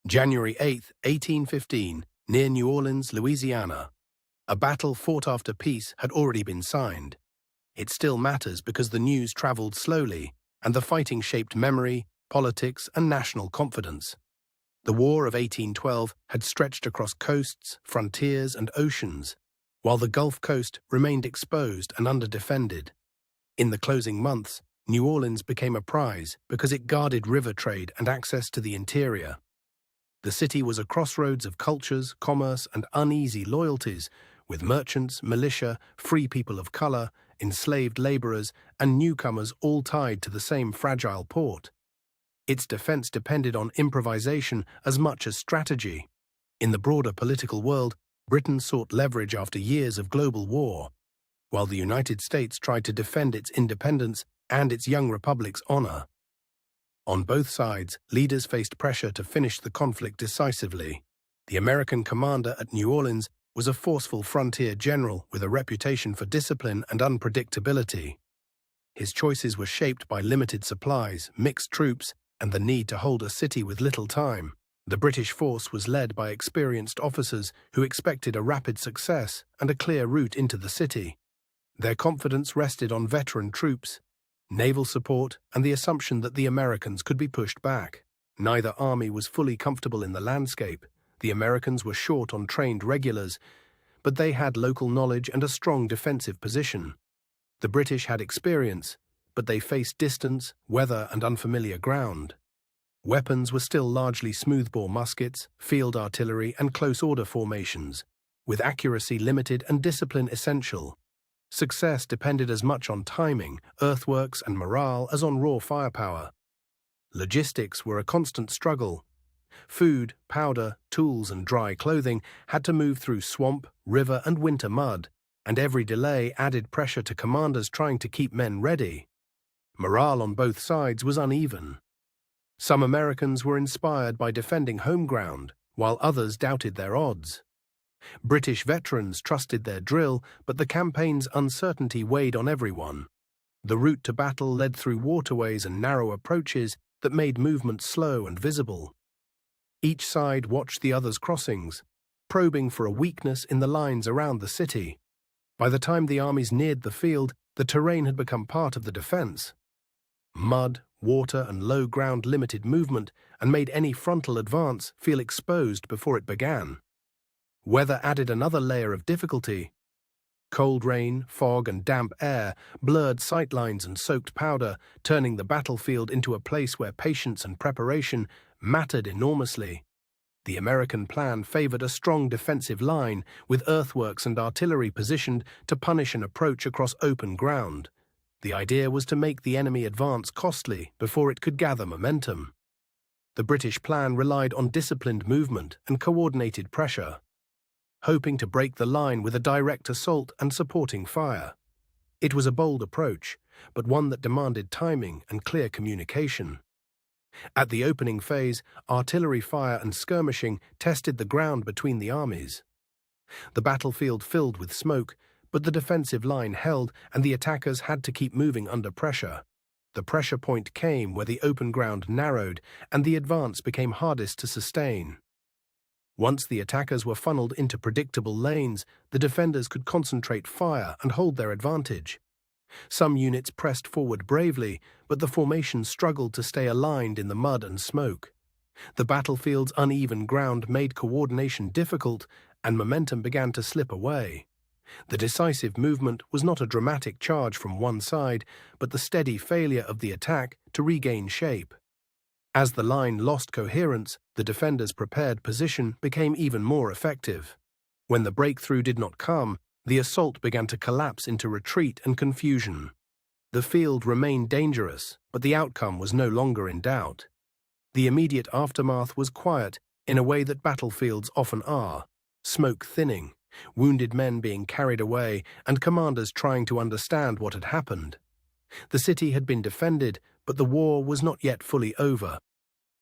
January 8, 1815, near New Orleans, Louisiana. A battle fought after peace had already been signed. It still matters because the news traveled slowly, and the fighting shaped memory, politics, and national confidence. The War of 1812 had stretched across coasts, frontiers, and oceans, while the Gulf Coast remained exposed and underdefended. In the closing months, New Orleans became a prize because it guarded river trade and access to the interior. The city was a crossroads of cultures, commerce, and uneasy loyalties, with merchants, militia, free people of color, enslaved laborers, and newcomers all tied to the same fragile port. Its defense depended on improvisation as much as strategy. In the broader political world, Britain sought leverage after years of global war, while the United States tried to defend its independence and its young republic's honor. On both sides, leaders faced pressure to finish the conflict decisively. The American commander at New Orleans was a forceful frontier general with a reputation for discipline and unpredictability. His choices were shaped by limited supplies, mixed troops, and the need to hold a city with little time. The British force was led by experienced officers who expected a rapid success and a clear route into the city. Their confidence rested on veteran troops, naval support, and the assumption that the Americans could be pushed back. Neither army was fully comfortable in the landscape. The Americans were short on trained regulars, but they had local knowledge and a strong defensive position. The British had experience, but they faced distance, weather, and unfamiliar ground. Weapons were still largely smoothbore muskets, field artillery, and close-order formations, with accuracy limited and discipline essential. Success depended as much on timing, earthworks, and morale as on raw firepower. Logistics were a constant struggle. Food, powder, tools, and dry clothing had to move through swamp, river, and winter mud, and every delay added pressure to commanders trying to keep men ready. Morale on both sides was uneven. Some Americans were inspired by defending home ground, while others doubted their odds. British veterans trusted their drill, but the campaign's uncertainty weighed on everyone. The route to battle led through waterways and narrow approaches that made movement slow and visible. Each side watched the other's crossings, probing for a weakness in the lines around the city. By the time the armies neared the field, the terrain had become part of the defense. Mud, water, and low ground limited movement and made any frontal advance feel exposed before it began. Weather added another layer of difficulty. Cold rain, fog, and damp air blurred sightlines and soaked powder, turning the battlefield into a place where patience and preparation mattered enormously. The American plan favored a strong defensive line, with earthworks and artillery positioned to punish an approach across open ground. The idea was to make the enemy advance costly before it could gather momentum. The British plan relied on disciplined movement and coordinated pressure, hoping to break the line with a direct assault and supporting fire. It was a bold approach, but one that demanded timing and clear communication. At the opening phase, artillery fire and skirmishing tested the ground between the armies. The battlefield filled with smoke, but the defensive line held and the attackers had to keep moving under pressure. The pressure point came where the open ground narrowed and the advance became hardest to sustain. Once the attackers were funneled into predictable lanes, the defenders could concentrate fire and hold their advantage. Some units pressed forward bravely, but the formation struggled to stay aligned in the mud and smoke. The battlefield's uneven ground made coordination difficult, and momentum began to slip away. The decisive movement was not a dramatic charge from one side, but the steady failure of the attack to regain shape. As the line lost coherence, the defenders' prepared position became even more effective. When the breakthrough did not come, the assault began to collapse into retreat and confusion. The field remained dangerous, but the outcome was no longer in doubt. The immediate aftermath was quiet in a way that battlefields often are: smoke thinning, wounded men being carried away, and commanders trying to understand what had happened. The city had been defended, but the war was not yet fully over.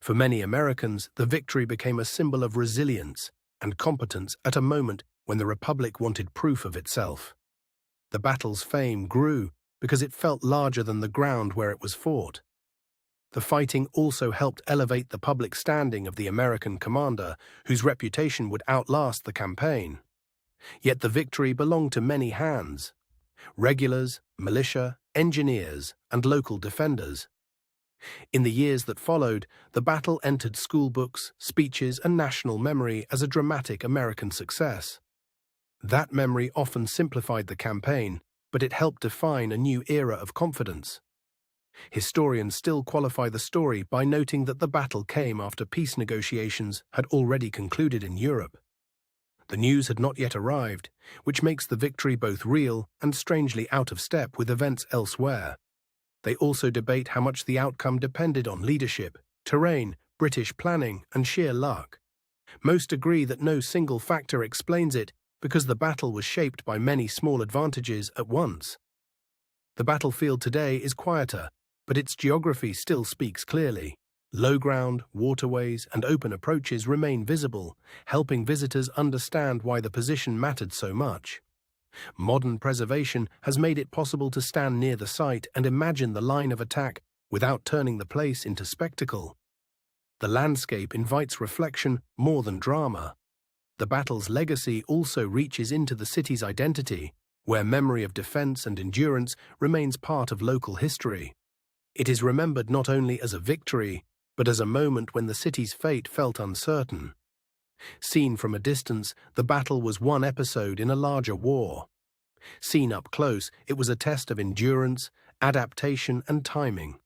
For many Americans, the victory became a symbol of resilience and competence at a moment when the Republic wanted proof of itself. The battle's fame grew because it felt larger than the ground where it was fought. The fighting also helped elevate the public standing of the American commander, whose reputation would outlast the campaign. Yet the victory belonged to many hands: regulars, militia, engineers, and local defenders. In the years that followed, the battle entered school books, speeches, and national memory as a dramatic American success. That memory often simplified the campaign, but it helped define a new era of confidence. Historians still qualify the story by noting that the battle came after peace negotiations had already concluded in Europe. The news had not yet arrived, which makes the victory both real and strangely out of step with events elsewhere. They also debate how much the outcome depended on leadership, terrain, British planning, and sheer luck. Most agree that no single factor explains it because the battle was shaped by many small advantages at once. The battlefield today is quieter, but its geography still speaks clearly. Low ground, waterways, and open approaches remain visible, helping visitors understand why the position mattered so much. Modern preservation has made it possible to stand near the site and imagine the line of attack without turning the place into spectacle. The landscape invites reflection more than drama. The battle's legacy also reaches into the city's identity, where memory of defense and endurance remains part of local history. It is remembered not only as a victory, but as a moment when the city's fate felt uncertain. Seen from a distance, the battle was one episode in a larger war. Seen up close, it was a test of endurance, adaptation, and timing.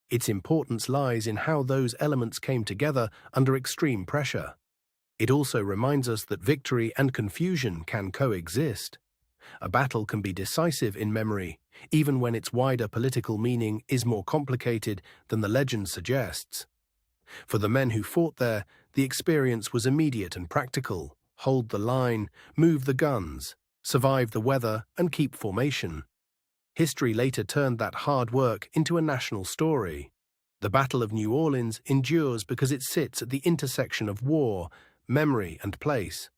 Its importance lies in how those elements came together under extreme pressure. It also reminds us that victory and confusion can coexist. A battle can be decisive in memory, even when its wider political meaning is more complicated than the legend suggests. For the men who fought there, the experience was immediate and practical: hold the line, move the guns, survive the weather, and keep formation. History later turned that hard work into a national story. The Battle of New Orleans endures because it sits at the intersection of war, memory, and place.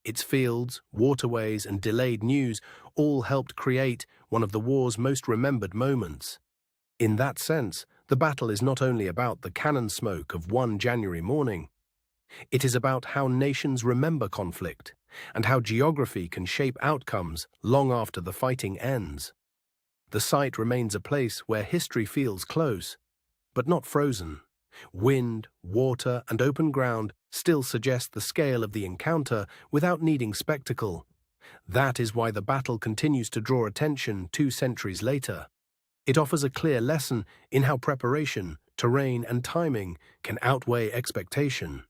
Its fields, waterways, and delayed news all helped create one of the war's most remembered moments. In that sense, the battle is not only about the cannon smoke of one January morning. It is about how nations remember conflict and how geography can shape outcomes long after the fighting ends. The site remains a place where history feels close, but not frozen. Wind, water, and open ground still suggest the scale of the encounter without needing spectacle. That is why the battle continues to draw attention 2 centuries later. It offers a clear lesson in how preparation, terrain, and timing can outweigh expectation.